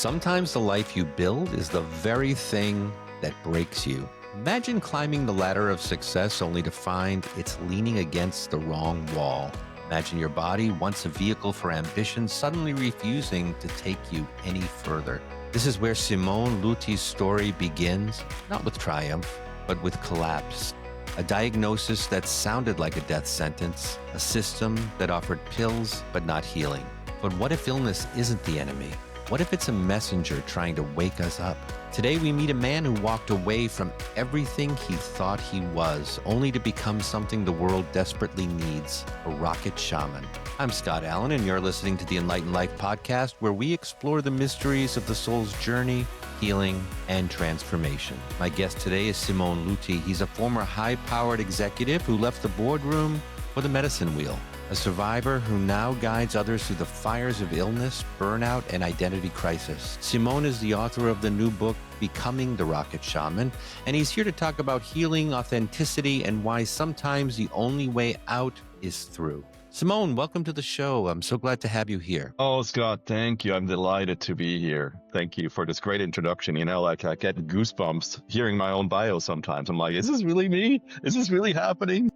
Sometimes the life you build is the very thing that breaks you. Imagine climbing the ladder of success only to find it's leaning against the wrong wall. Imagine your body, once a vehicle for ambition, suddenly refusing to take you any further. This is where Simon Luthi's story begins, not with triumph, but with collapse. A diagnosis that sounded like a death sentence, a system that offered pills but not healing. But what if illness isn't the enemy? What if it's a messenger trying to wake us up? Today we meet a man who walked away from everything he thought he was, only to become something the world desperately needs, a rocket shaman. I'm Scott Allan, and you're listening to the Enlightened Life Podcast, where we explore the mysteries of the soul's journey, healing, and transformation. My guest today is Simon Luthi. He's a former high-powered executive who left the boardroom for the medicine wheel. A survivor who now guides others through the fires of illness, burnout, and identity crisis. Simon is the author of the new book, Becoming the Rocket Shaman, and he's here to talk about healing, authenticity, and why sometimes the only way out is through. Simon, welcome to the show. I'm so glad to have you here. Oh, Scott, thank you. I'm delighted to be here. Thank you for this great introduction. You know, like I get goosebumps hearing my own bio sometimes. I'm like, is this really me? Is this really happening?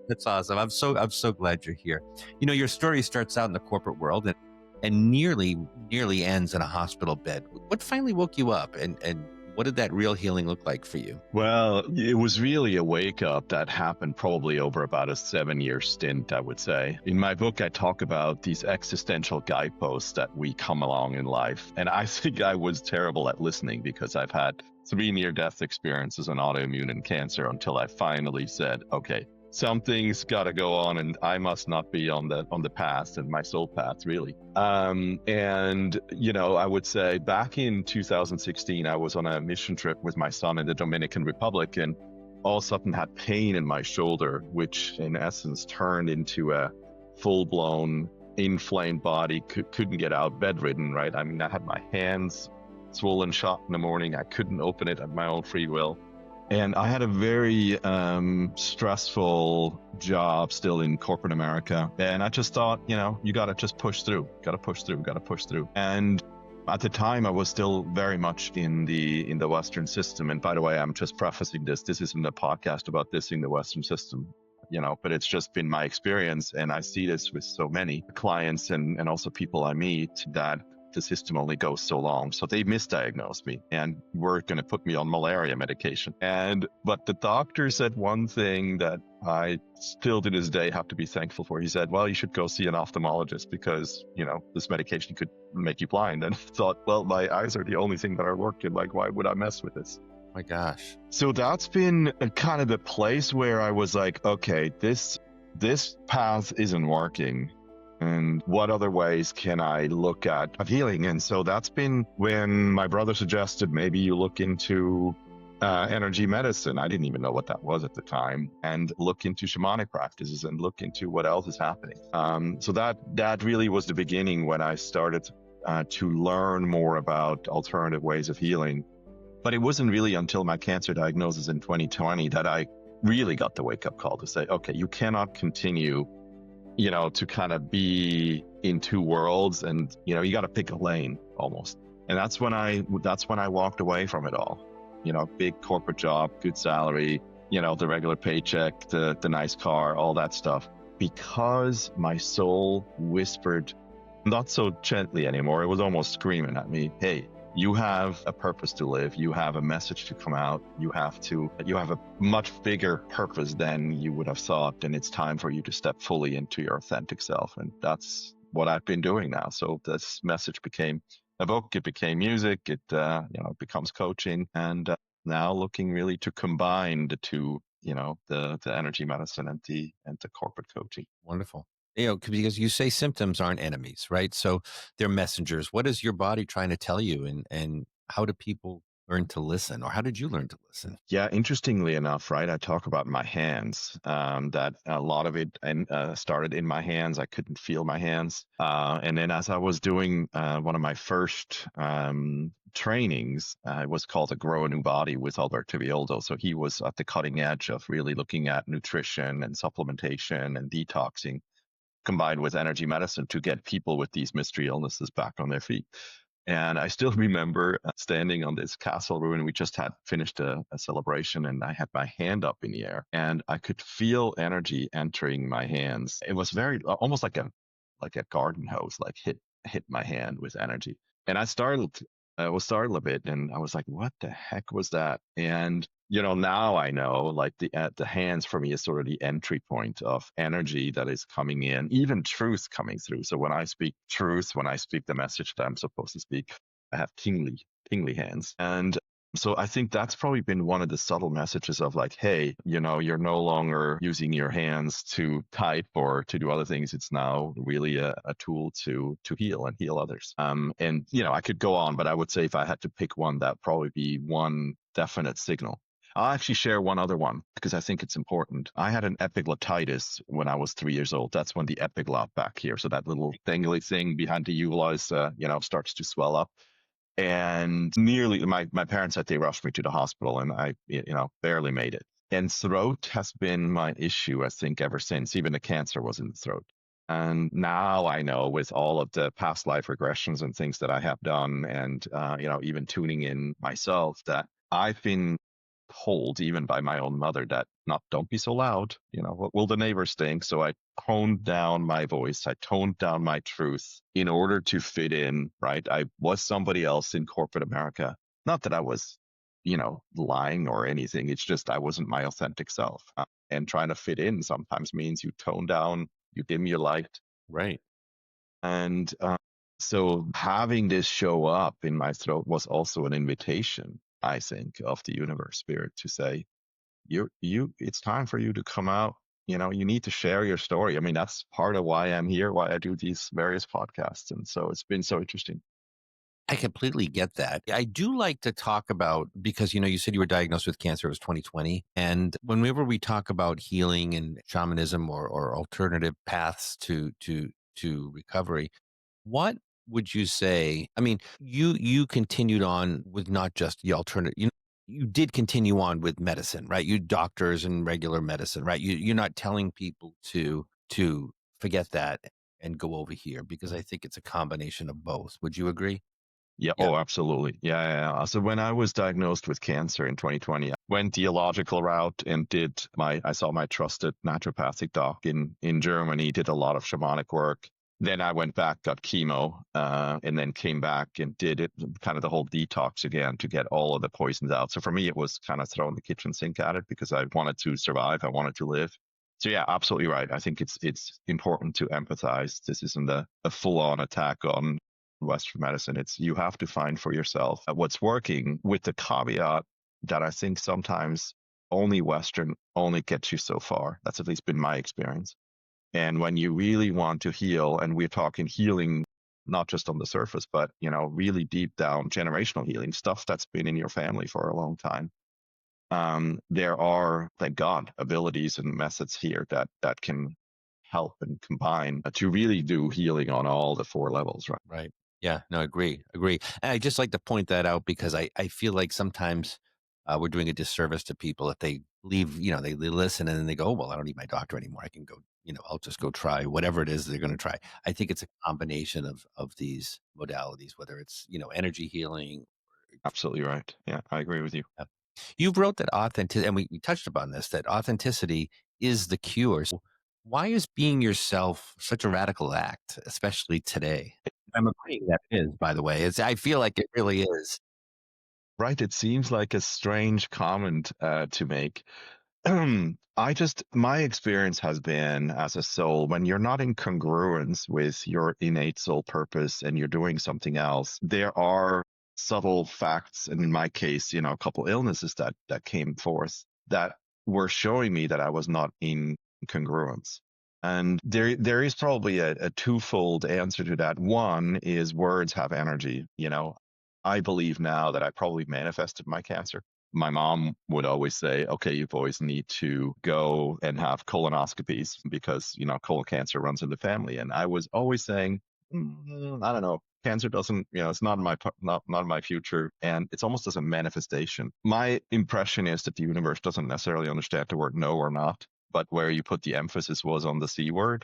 That's awesome. I'm so glad you're here. You know, your story starts out in the corporate world and nearly ends in a hospital bed. What finally woke you up, and what did that real healing look like for you? Well, it was really a wake up that happened probably over about a 7-year stint, I would say. In my book, I talk about these existential guideposts that we come along in life. And I think I was terrible at listening because I've had 3 near-death experiences on autoimmune and cancer until I finally said, okay, something's got to go on, and I must not be on the path and my soul path, really. And you know, I would say back in 2016, I was on a mission trip with my son in the Dominican Republic, and all of a sudden had pain in my shoulder, which in essence turned into a full-blown inflamed body. Couldn't get out, bedridden. Right? I mean, I had my hands swollen shut in the morning. I couldn't open it at my own free will. And I had a very stressful job still in corporate America. And I just thought, you know, you got to just push through, got to push through. And at the time, I was still very much in the Western system. And by the way, I'm just prefacing this. This isn't a podcast about dissing the Western system, you know, but it's just been my experience. And I see this with so many clients and also people I meet that the system only goes so long. So they misdiagnosed me and were going to put me on malaria medication. But the doctor said one thing that I still to this day have to be thankful for. He said, well, you should go see an ophthalmologist because, you know, this medication could make you blind. And I thought, well, my eyes are the only thing that are working. Like, why would I mess with this? My gosh. So that's been kind of the place where I was like, okay, this path isn't working. And what other ways can I look at healing? And so that's been when my brother suggested maybe you look into energy medicine. I didn't even know what that was at the time, and look into shamanic practices and look into what else is happening. So that really was the beginning when I started to learn more about alternative ways of healing. But it wasn't really until my cancer diagnosis in 2020 that I really got the wake up call to say, okay, you cannot continue, you know, to kind of be in two worlds, and, you know, you got to pick a lane almost. And that's when I walked away from it all. You know, big corporate job, good salary, you know, the regular paycheck, the nice car, all that stuff, because my soul whispered, not so gently anymore. It was almost screaming at me, hey, you have a purpose to live. You have a message to come out. You have a much bigger purpose than you would have thought. And it's time for you to step fully into your authentic self. And that's what I've been doing now. So this message became a book. It became music. It, it becomes coaching. And now looking really to combine the two, you know, the energy medicine and the corporate coaching. Wonderful. You know, because you say symptoms aren't enemies, right? So they're messengers. What is your body trying to tell you, and how do people learn to listen, or how did you learn to listen? Yeah, interestingly enough, right? I talk about my hands, that a lot of it started in my hands. I couldn't feel my hands. And then as I was doing one of my first trainings, it was called a Grow a New Body with Alberto Villoldo. So he was at the cutting edge of really looking at nutrition and supplementation and detoxing, combined with energy medicine to get people with these mystery illnesses back on their feet. And I still remember standing on this castle ruin. We just had finished a celebration, and I had my hand up in the air, and I could feel energy entering my hands. It was very almost like a garden hose, like hit my hand with energy. And I was startled a bit, and I was like, "What the heck was that?" And now I know, like the hands for me is sort of the entry point of energy that is coming in, even truth coming through. So when I speak truth, when I speak the message that I'm supposed to speak, I have tingly hands. And so I think that's probably been one of the subtle messages of like, hey, you're no longer using your hands to type or to do other things. It's now really a tool to heal and heal others. And I could go on, but I would say if I had to pick one, that'd probably be one definite signal. I'll actually share one other one because I think it's important. I had an epiglottitis when I was 3 years old. That's when the epiglot back here, so that little dangly thing behind the uvula is, starts to swell up. And nearly, my parents said they rushed me to the hospital, and I, barely made it. And throat has been my issue, I think, ever since. Even the cancer was in the throat. And now I know, with all of the past life regressions and things that I have done, and even tuning in myself, that I've been told, even by my own mother, that not don't be so loud. What will the neighbors think? So I toned down my voice. I toned down my truth in order to fit in. Right? I was somebody else in corporate America. Not that I was, lying or anything. It's just I wasn't my authentic self. And trying to fit in sometimes means you tone down, you dim your light. Right. And so having this show up in my throat was also an invitation, I think, of the universe spirit to say, it's time for you to come out. You need to share your story. I mean, that's part of why I'm here, why I do these various podcasts. And so it's been so interesting. I completely get that. I do like to talk about, because, you said you were diagnosed with cancer, it was 2020. And whenever we talk about healing and shamanism or alternative paths to recovery, what would you say? I mean, you continued on with not just the alternative, you did continue on with medicine, right? You doctors and regular medicine, right? You're not telling people to forget that and go over here, because I think it's a combination of both. Would you agree? Yeah. Yeah. Oh, absolutely. Yeah, yeah, yeah. So when I was diagnosed with cancer in 2020, I went the illogical route and I saw my trusted naturopathic doc in Germany, did a lot of shamanic work. Then I went back, got chemo, and then came back and did it kind of the whole detox again to get all of the poisons out. So for me, it was kind of throwing the kitchen sink at it because I wanted to survive. I wanted to live. So yeah, absolutely right. I think it's important to empathize. This isn't a full on attack on Western medicine. It's you have to find for yourself what's working, with the caveat that I think sometimes only Western only gets you so far. That's at least been my experience. And when you really want to heal, and we're talking healing not just on the surface, but really deep down generational healing, stuff that's been in your family for a long time. There are, thank God, abilities and methods here that can help and combine to really do healing on all the four levels, right? Right. Yeah. No, agree. Agree. And I just like to point that out because I feel like sometimes we're doing a disservice to people if they leave, they listen and then they go, oh, well, I don't need my doctor anymore. I can go, I'll just go try whatever it is they're going to try. I think it's a combination of these modalities, whether it's, energy healing. Absolutely right. Yeah, I agree with you. uh, You wrote that authentic, and we touched upon this, that authenticity is the cure. So why is being yourself such a radical act, especially today? I'm agreeing that it is, by the way. I feel like it really is. Right. It seems like a strange comment to make. My experience has been as a soul, when you're not in congruence with your innate soul purpose and you're doing something else, there are subtle facts. And in my case, a couple illnesses that came forth that were showing me that I was not in congruence. And there is probably a twofold answer to that. One is words have energy. I believe now that I probably manifested my cancer. My mom would always say, okay, you boys need to go and have colonoscopies because, colon cancer runs in the family. And I was always saying, I don't know. Cancer doesn't, it's not in my future. And it's almost as a manifestation. My impression is that the universe doesn't necessarily understand the word no or not, but where you put the emphasis was on the C word.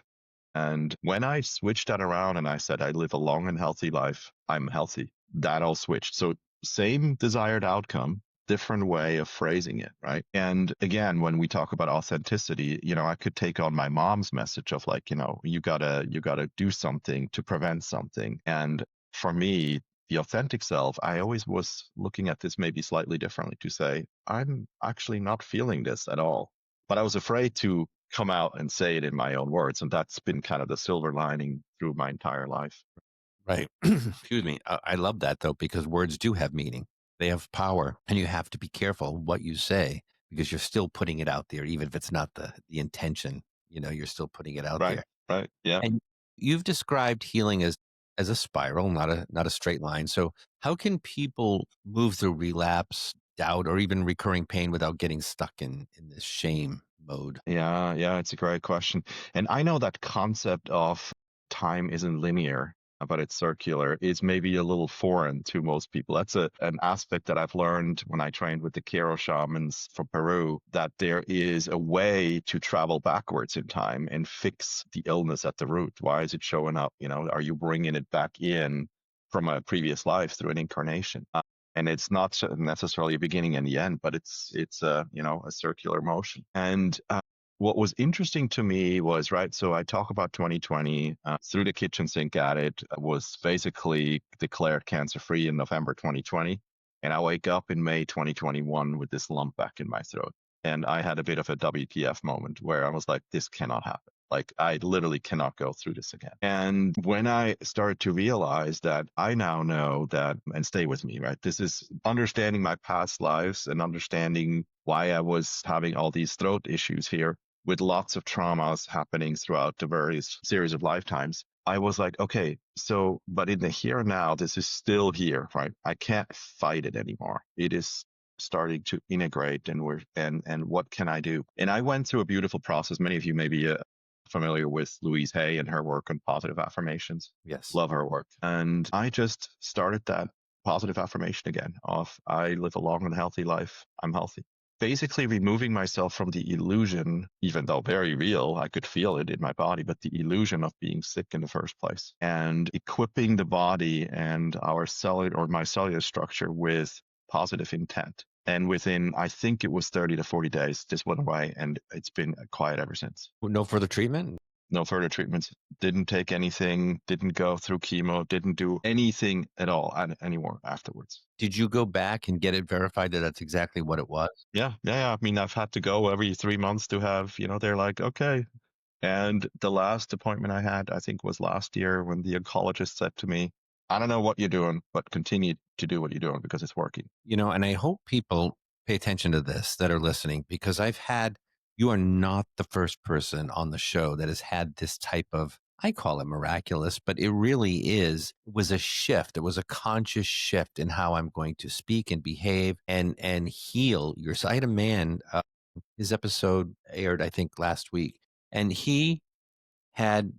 And when I switched that around and I said, I live a long and healthy life, I'm healthy. that all switched. So same desired outcome, different way of phrasing it, right? And again, when we talk about authenticity, I could take on my mom's message of like, you gotta do something to prevent something. And for me, the authentic self, I always was looking at this maybe slightly differently to say, I'm actually not feeling this at all. But I was afraid to come out and say it in my own words. And that's been kind of the silver lining through my entire life. Right. Excuse me. I love that though, because words do have meaning. They have power, and you have to be careful what you say because you're still putting it out there, even if it's not the intention. You're still putting it out Right. there. Right. Yeah. And you've described healing as a spiral, not a straight line. So how can people move through relapse, doubt, or even recurring pain without getting stuck in this shame mode? Yeah, yeah, it's a great question. And I know that concept of time isn't linear, but it's circular is maybe a little foreign to most people. That's an aspect that I've learned when I trained with the Quero shamans from Peru, that there is a way to travel backwards in time and fix the illness at the root. Why is it showing up? Are you bringing it back in from a previous life through an incarnation? And it's not necessarily a beginning and the end, but it's a circular motion. And what was interesting to me was, right, so I talk about 2020, through the kitchen sink at it, was basically declared cancer free in November 2020. And I wake up in May 2021 with this lump back in my throat. And I had a bit of a WTF moment where I was like, this cannot happen. Like, I literally cannot go through this again. And when I started to realize that I now know that, and stay with me, right? This is understanding my past lives and understanding why I was having all these throat issues here with lots of traumas happening throughout the various series of lifetimes. I was like, okay, so, but in the here and now, this is still here, right? I can't fight it anymore. It is starting to integrate, and what can I do? And I went through a beautiful process. Many of you may be familiar with Louise Hay and her work on positive affirmations. Yes. Love her work. And I just started that positive affirmation again of I live a long and healthy life. I'm healthy. Basically removing myself from the illusion, even though very real, I could feel it in my body, but the illusion of being sick in the first place, and equipping the body and our cellular or my cellular structure with positive intent. And within, I think it was 30 to 40 days, this went away, and it's been quiet ever since. No further treatment? No further treatments. Didn't take anything, didn't go through chemo, didn't do anything at all anymore afterwards. Did you go back and get it verified that that's exactly what it was? Yeah. I mean, I've had to go every 3 months to have, they're like, okay. And the last appointment I had, I think, was last year when the oncologist said to me, I don't know what you're doing, but continue to do what you're doing because it's working. And I hope people pay attention to this that are listening, because you are not the first person on the show that has had this type of, I call it miraculous, but it really was a shift. It was a conscious shift in how I'm going to speak and behave and heal your. So I had a man, his episode aired, I think, last week, and he had,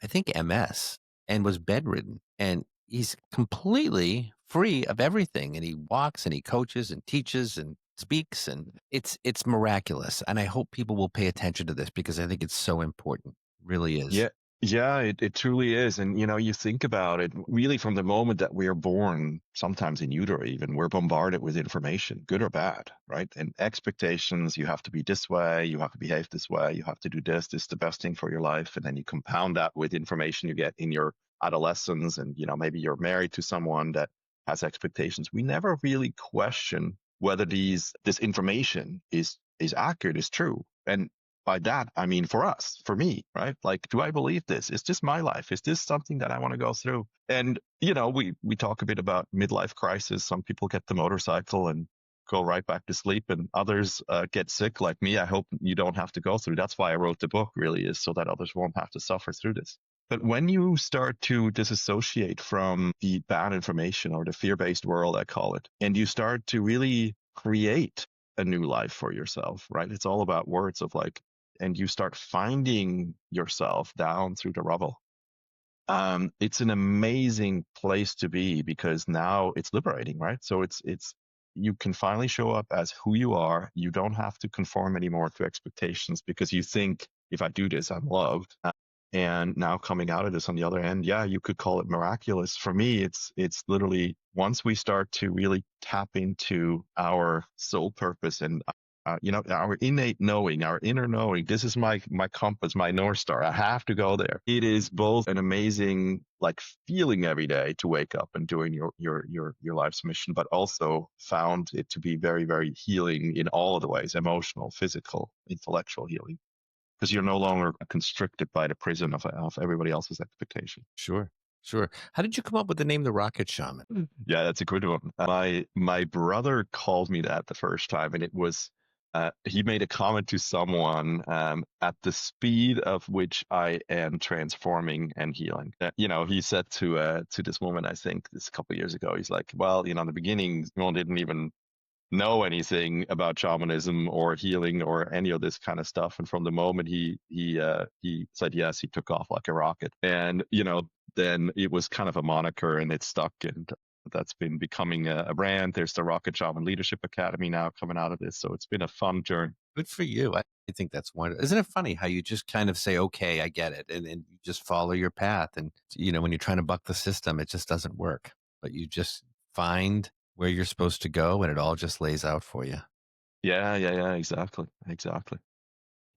I think, MS and was bedridden, and he's completely free of everything. And he walks and he coaches and teaches and speaks, and it's miraculous. And I hope people will pay attention to this because I think it's so important. It really is. Yeah. Yeah, it truly is. And, you think about it really from the moment that we are born, sometimes in utero even, we're bombarded with information, good or bad, right? And expectations, you have to be this way, you have to behave this way, you have to do this is the best thing for your life. And then you compound that with information you get in your adolescence. And, maybe you're married to someone that has expectations. We never really question whether this information is accurate, is true. And by that, I mean for us, for me, right? Like, do I believe this? Is this my life? Is this something that I want to go through? And, we talk a bit about midlife crisis. Some people get the motorcycle and go right back to sleep, and others get sick like me. I hope you don't have to go through. That's why I wrote the book, really, is so that others won't have to suffer through this. But when you start to disassociate from the bad information or the fear-based world, I call it, and you start to really create a new life for yourself, right? It's all about words of like, and you start finding yourself down through the rubble. It's an amazing place to be because now it's liberating, right? So it's you can finally show up as who you are. You don't have to conform anymore to expectations because you think, if I do this, I'm loved. And now coming out of this on the other end, yeah, you could call it miraculous. For me, it's literally once we start to really tap into our soul purpose and our innate knowing, our inner knowing. This is my compass, my North Star. I have to go there. It is both an amazing like feeling every day to wake up and doing your life's mission, but also found it to be very, very healing in all of the ways: emotional, physical, intellectual healing, because you're no longer constricted by the prison of everybody else's expectation. Sure. Sure. How did you come up with the name The Rocket Shaman? Yeah, that's a good one. My brother called me that the first time, and it was he made a comment to someone at the speed of which I am transforming and healing. He said to this woman, I think this a couple of years ago, he's like, well, in the beginning, no one didn't even know anything about shamanism or healing or any of this kind of stuff. And from the moment he said yes, he took off like a rocket. And then it was kind of a moniker, and it stuck, and that's been becoming a brand. There's the Rocket Shaman Leadership Academy now coming out of this, so it's been a fun journey. Good for you. I think that's wonderful. Isn't it funny how you just kind of say, okay, I get it. And you just follow your path. And, when you're trying to buck the system, it just doesn't work. But you just find where you're supposed to go, and it all just lays out for you. Yeah, exactly.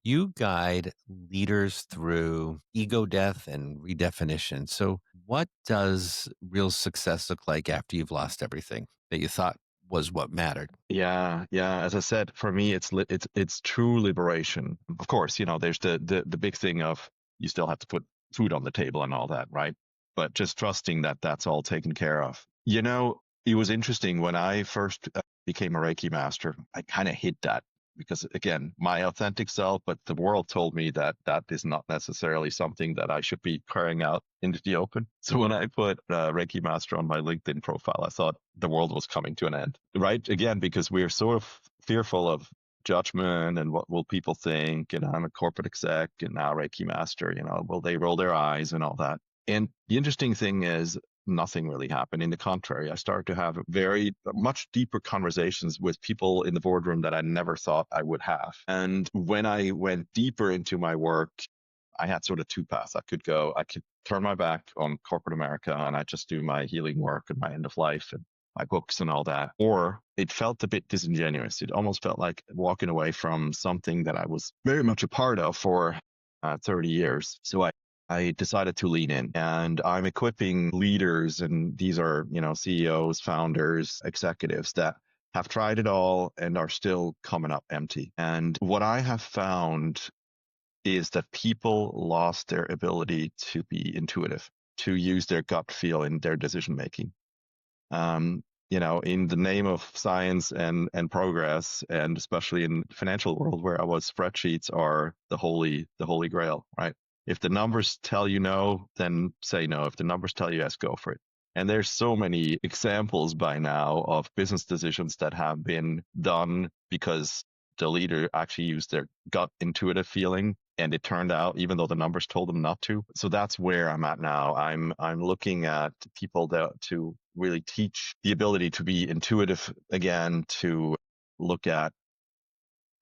You guide leaders through ego death and redefinition. So, what does real success look like after you've lost everything that you thought was what mattered? Yeah. As I said, for me, it's true liberation. Of course, there's the big thing of you still have to put food on the table and all that, right? But just trusting that that's all taken care of. It was interesting when I first became a Reiki master. I kind of hid that because, again, my authentic self, but the world told me that that is not necessarily something that I should be carrying out into the open. So when I put Reiki master on my LinkedIn profile, I thought the world was coming to an end, right? Again, because we're sort of fearful of judgment and what will people think, and I'm a corporate exec and now Reiki master, will they roll their eyes and all that. And the interesting thing is, nothing really happened. In the contrary, I started to have very much deeper conversations with people in the boardroom that I never thought I would have. And when I went deeper into my work, I had sort of two paths. I could turn my back on corporate America and I just do my healing work and my end of life and my books and all that. Or it felt a bit disingenuous. It almost felt like walking away from something that I was very much a part of for 30 years. So I decided to lean in, and I'm equipping leaders, and these are, CEOs, founders, executives that have tried it all and are still coming up empty. And what I have found is that people lost their ability to be intuitive, to use their gut feel in their decision making. In the name of science and progress, and especially in the financial world where spreadsheets are the holy grail, right? If the numbers tell you no, then say no. If the numbers tell you yes, go for it. And there's so many examples by now of business decisions that have been done because the leader actually used their gut intuitive feeling, and it turned out, even though the numbers told them not to. So that's where I'm at now. I'm looking at people to really teach the ability to be intuitive again, to look at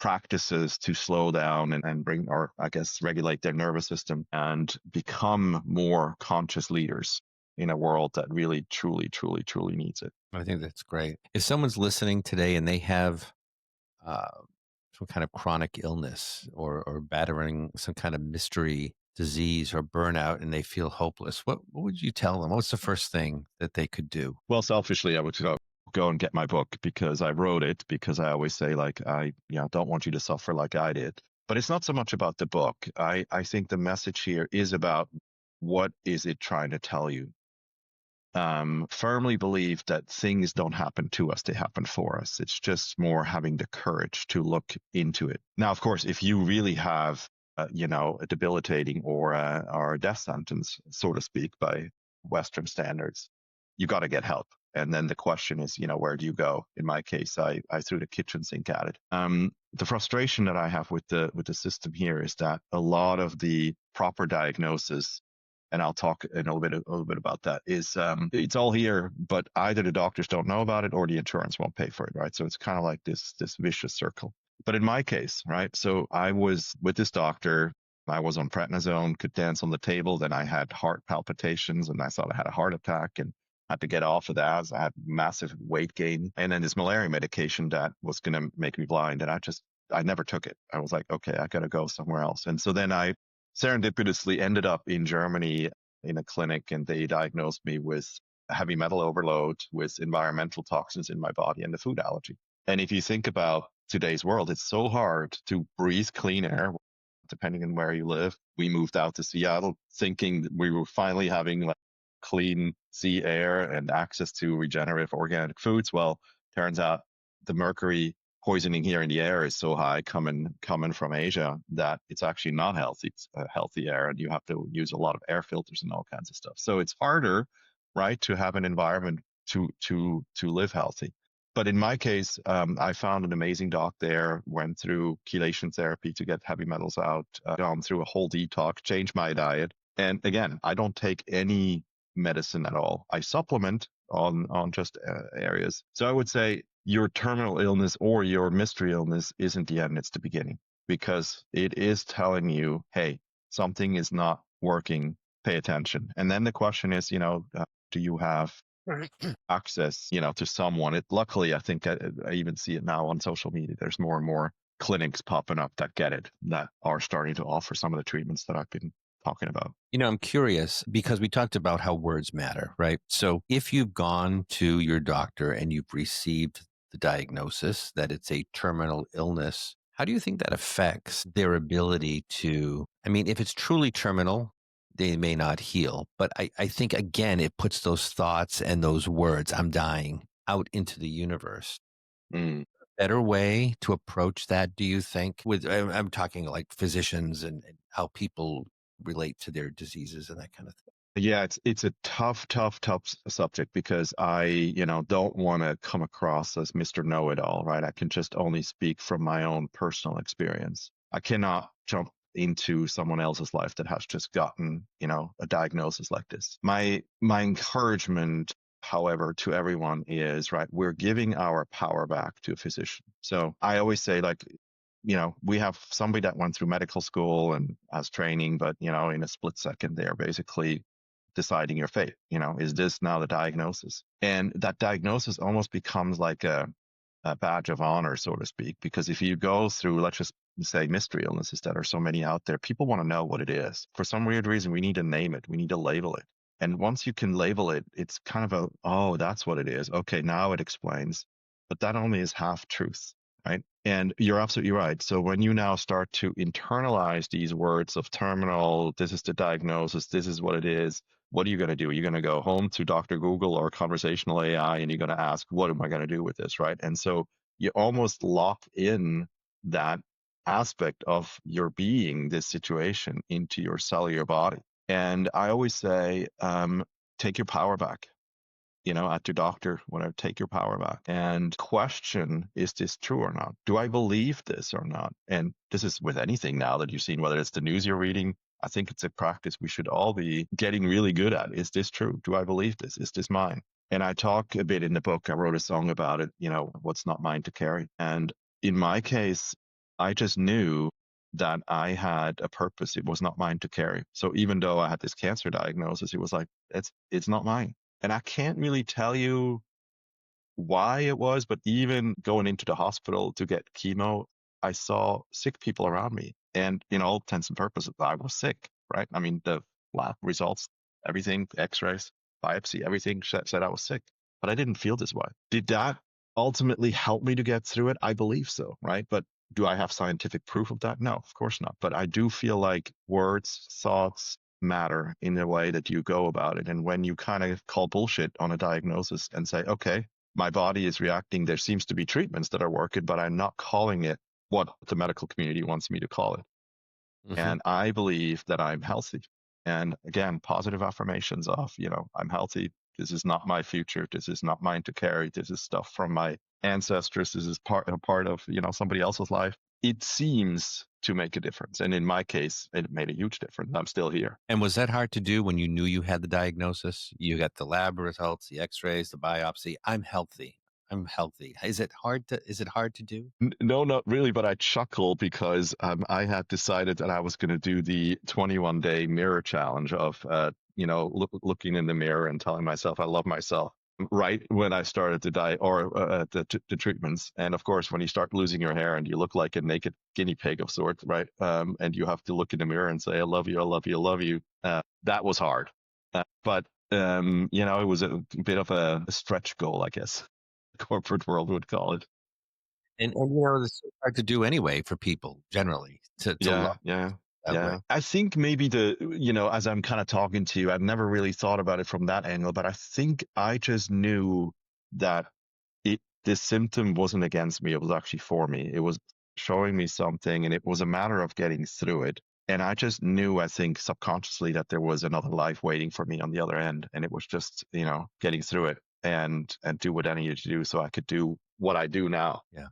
practices to slow down and bring, or I guess, regulate their nervous system and become more conscious leaders in a world that really, truly, truly, truly needs it. I think that's great. If someone's listening today and they have some kind of chronic illness or battering some kind of mystery disease or burnout and they feel hopeless, what would you tell them? What's the first thing that they could do? Well, selfishly, I would go and get my book, because I wrote it, because I always say, like, I don't want you to suffer like I did. But it's not so much about the book. I think the message here is about what is it trying to tell you. Firmly believe that things don't happen to us, they happen for us. It's just more having the courage to look into it. Now, of course, if you really have, a debilitating or a death sentence, so to speak, by Western standards, you got to get help. And then the question is, where do you go? In my case, I threw the kitchen sink at it. The frustration that I have with the system here is that a lot of the proper diagnosis, and I'll talk in a little bit about that, is it's all here, but either the doctors don't know about it or the insurance won't pay for it, right? So it's kind of like this vicious circle. But in my case, right, so I was with this doctor I was on prednisone, could dance on the table. Then I had heart palpitations and I thought I had a heart attack and had to get off of that. I had massive weight gain. And then this malaria medication that was going to make me blind. And I never took it. I was like, okay, I got to go somewhere else. And so then I serendipitously ended up in Germany in a clinic, and they diagnosed me with heavy metal overload, with environmental toxins in my body, and a food allergy. And if you think about today's world, it's so hard to breathe clean air, depending on where you live. We moved out to Seattle thinking that we were finally having like clean sea air and access to regenerative organic foods. Well, turns out the mercury poisoning here in the air is so high coming from Asia that it's actually not healthy. It's a healthy air, and you have to use a lot of air filters and all kinds of stuff. So it's harder, right, to have an environment to live healthy. But in my case, I found an amazing doc there, went through chelation therapy to get heavy metals out, gone through a whole detox, changed my diet. And again, I don't take any medicine at all. I supplement on just areas. So I would say your terminal illness or your mystery illness isn't the end, it's the beginning, because it is telling you, hey, something is not working, pay attention. And then the question is, do you have access, to someone? Luckily, I think I even see it now on social media. There's more and more clinics popping up that get it, that are starting to offer some of the treatments that I've been talking about. I'm curious because we talked about how words matter, right? So if you've gone to your doctor and you've received the diagnosis that it's a terminal illness, how do you think that affects their ability to, if it's truly terminal, they may not heal. But I think, again, it puts those thoughts and those words, I'm dying, out into the universe. Better way to approach that, do you think? I'm talking like physicians and how people relate to their diseases and that kind of thing. Yeah, it's a tough subject, because I, don't want to come across as Mr. Know-it-all, right? I can just only speak from my own personal experience. I cannot jump into someone else's life that has just gotten, a diagnosis like this. My encouragement, however, to everyone is, right, we're giving our power back to a physician. So I always say, like, we have somebody that went through medical school and has training, but, in a split second, they're basically deciding your fate. Is this now the diagnosis? And that diagnosis almost becomes like a badge of honor, so to speak, because if you go through, let's just say, mystery illnesses that are so many out there, people want to know what it is. For some weird reason, we need to name it. We need to label it. And once you can label it, it's kind of oh, that's what it is. Okay, now it explains. But that only is half truth, right? And you're absolutely right. So when you now start to internalize these words of terminal, this is the diagnosis, this is what it is, what are you going to do? You're going to go home to Dr. Google or conversational AI, and you're going to ask, what am I going to do with this, right? And so you almost lock in that aspect of your being, this situation, into your cellular body. And I always say, take your power back. At your doctor, whatever, take your power back and question, is this true or not? Do I believe this or not? And this is with anything now that you've seen, whether it's the news you're reading. I think it's a practice we should all be getting really good at. Is this true? Do I believe this? Is this mine? And I talk a bit in the book. I wrote a song about it, what's not mine to carry. And in my case, I just knew that I had a purpose. It was not mine to carry. So even though I had this cancer diagnosis, it was like, it's not mine. And I can't really tell you why it was, but even going into the hospital to get chemo, I saw sick people around me. And in all intents and purposes, I was sick, right? The lab results, everything, x-rays, biopsy, everything said I was sick, but I didn't feel this way. Did that ultimately help me to get through it? I believe so, right? But do I have scientific proof of that? No, of course not. But I do feel like words, thoughts, matter in the way that you go about it. And when you kind of call bullshit on a diagnosis and say, okay, my body is reacting, there seems to be treatments that are working, but I'm not calling it what the medical community wants me to call it. Mm-hmm. And I believe that I'm healthy. And again, positive affirmations of, I'm healthy. This is not my future. This is not mine to carry. This is stuff from my ancestors. This is part of, somebody else's life. It seems to make a difference. And in my case, it made a huge difference. I'm still here. And was that hard to do when you knew you had the diagnosis? You got the lab results, the x-rays, the biopsy. I'm healthy. I'm healthy. Is it hard to do? No, not really, but I chuckle because I had decided that I was going to do the 21-day mirror challenge of, looking in the mirror and telling myself I love myself right when I started the diet or the treatments. And of course, when you start losing your hair and you look like a naked guinea pig of sorts, right? And you have to look in the mirror and say, I love you, I love you, I love you. That was hard. But it was a bit of a stretch goal, I guess. The corporate world would call it. And it's hard to do anyway for people generally to love Yeah. that way. I think maybe as I'm kind of talking to you, I've never really thought about it from that angle, but I think I just knew that this symptom wasn't against me. It was actually for me. It was showing me something, and it was a matter of getting through it. And I just knew, I think subconsciously, that there was another life waiting for me on the other end. And it was just, getting through it and do what I needed to do so I could do what I do now. Yeah.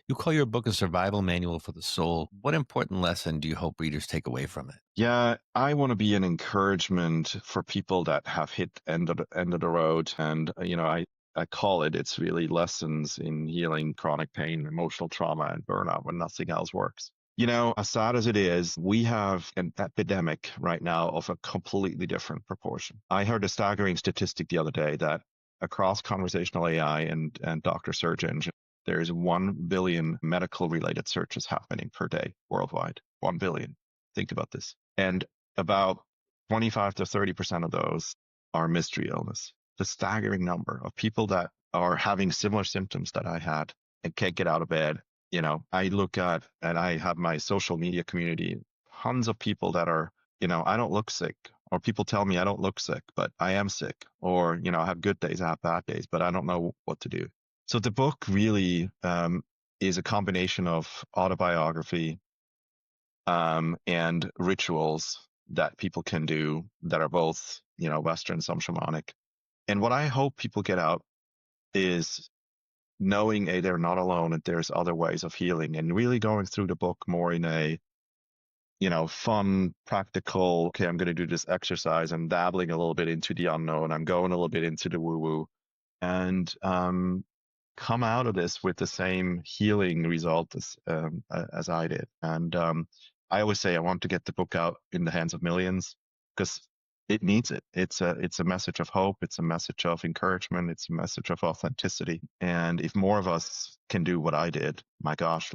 You call your book a survival manual for the soul. What important lesson do you hope readers take away from it? Yeah, I want to be an encouragement for people that have hit end of the road. And, I call it's really lessons in healing chronic pain, emotional trauma, and burnout when nothing else works. As sad as it is, we have an epidemic right now of a completely different proportion. I heard a staggering statistic the other day that across conversational AI and doctor search engine, there's 1 billion medical related searches happening per day worldwide. 1 billion. Think about this. And about 25 to 30% of those are mystery illness. The staggering number of people that are having similar symptoms that I had and can't get out of bed. I look at, and I have my social media community, tons of people that are, I don't look sick, or people tell me I don't look sick, but I am sick, or, I have good days, I have bad days, but I don't know what to do. So the book really is a combination of autobiography and rituals that people can do that are both, Western, some shamanic. And what I hope people get out is knowing they're not alone and there's other ways of healing, and really going through the book more in a, fun, practical, okay, I'm going to do this exercise. I'm dabbling a little bit into the unknown. I'm going a little bit into the woo-woo, and come out of this with the same healing result as I did. And I always say I want to get the book out in the hands of millions because it needs it. It's a message of hope. It's a message of encouragement. It's a message of authenticity. And if more of us can do what I did, my gosh,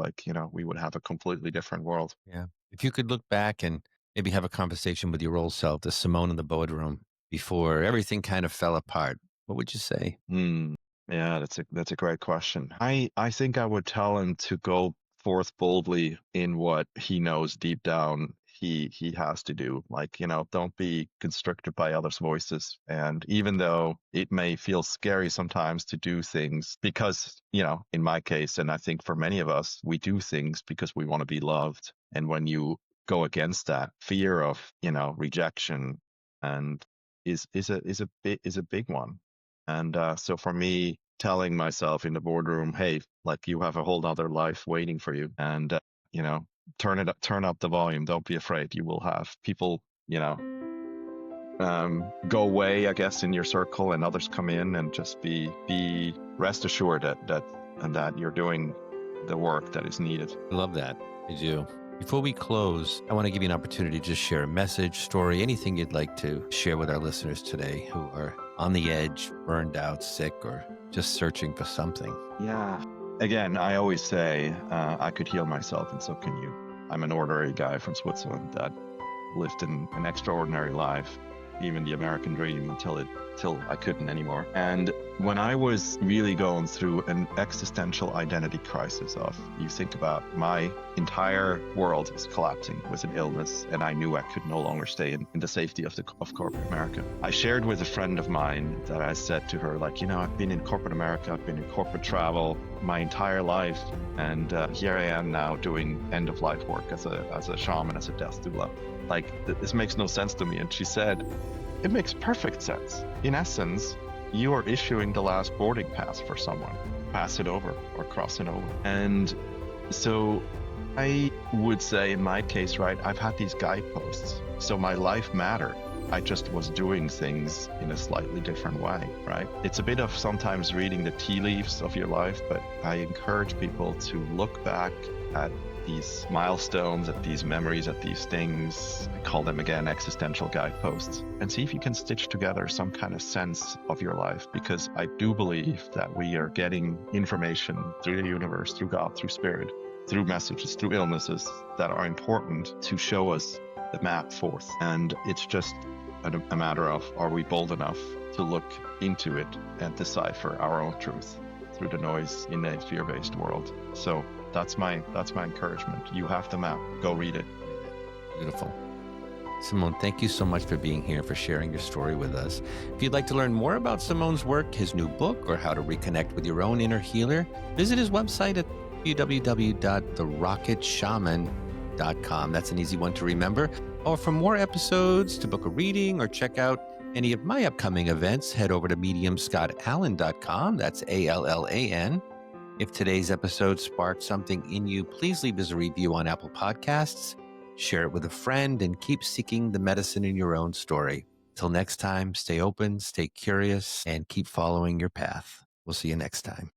we would have a completely different world. Yeah. If you could look back and maybe have a conversation with your old self, the Simone in the boardroom, before everything kind of fell apart, what would you say? Yeah, that's a great question. I think I would tell him to go forth boldly in what he knows deep down he has to do. Don't be constricted by others' voices. And even though it may feel scary sometimes to do things, because, in my case, and I think for many of us, we do things because we want to be loved. And when you go against that, fear of, rejection and is a big one. And so for me, telling myself in the boardroom, hey, you have a whole other life waiting for you, and turn up the volume. Don't be afraid. You will have people, go away, I guess, in your circle, and others come in, and just be rest assured that you're doing the work that is needed. I love that. I do. Before we close, I want to give you an opportunity to just share a message, story, anything you'd like to share with our listeners today who are on the edge, burned out, sick, or just searching for something. Yeah. Again, I always say I could heal myself, and so can you. I'm an ordinary guy from Switzerland that lived an extraordinary life, even the American dream, until I couldn't anymore. And when I was really going through an existential identity crisis of, you think about, my entire world is collapsing with an illness, and I knew I could no longer stay in the safety of corporate America. I shared with a friend of mine that I said to her, I've been in corporate America, I've been in corporate travel my entire life, and here I am now doing end-of-life work as a shaman, as a death doula. This makes no sense to me. And she said, it makes perfect sense. In essence, you are issuing the last boarding pass for someone. Pass it over or cross it over. And so I would say in my case, right, I've had these guideposts. So my life mattered. I just was doing things in a slightly different way, right? It's a bit of sometimes reading the tea leaves of your life, but I encourage people to look back at these milestones, at these memories, at these things, I call them again existential guideposts, and see if you can stitch together some kind of sense of your life. Because I do believe that we are getting information through the universe, through God, through spirit, through messages, through illnesses that are important to show us the map forth. And it's just a matter of, are we bold enough to look into it and decipher our own truth through the noise in a fear-based world? So that's my encouragement. You have the map. Go read it. Beautiful. Simon, thank you so much for being here, for sharing your story with us. If you'd like to learn more about Simon's work, his new book, or how to reconnect with your own inner healer, visit his website at www.therocketshaman.com. That's an easy one to remember. Or for more episodes, to book a reading, or check out any of my upcoming events, head over to mediumscottallan.com. That's ALLAN. If today's episode sparked something in you, please leave us a review on Apple Podcasts, share it with a friend, and keep seeking the medicine in your own story. Till next time, stay open, stay curious, and keep following your path. We'll see you next time.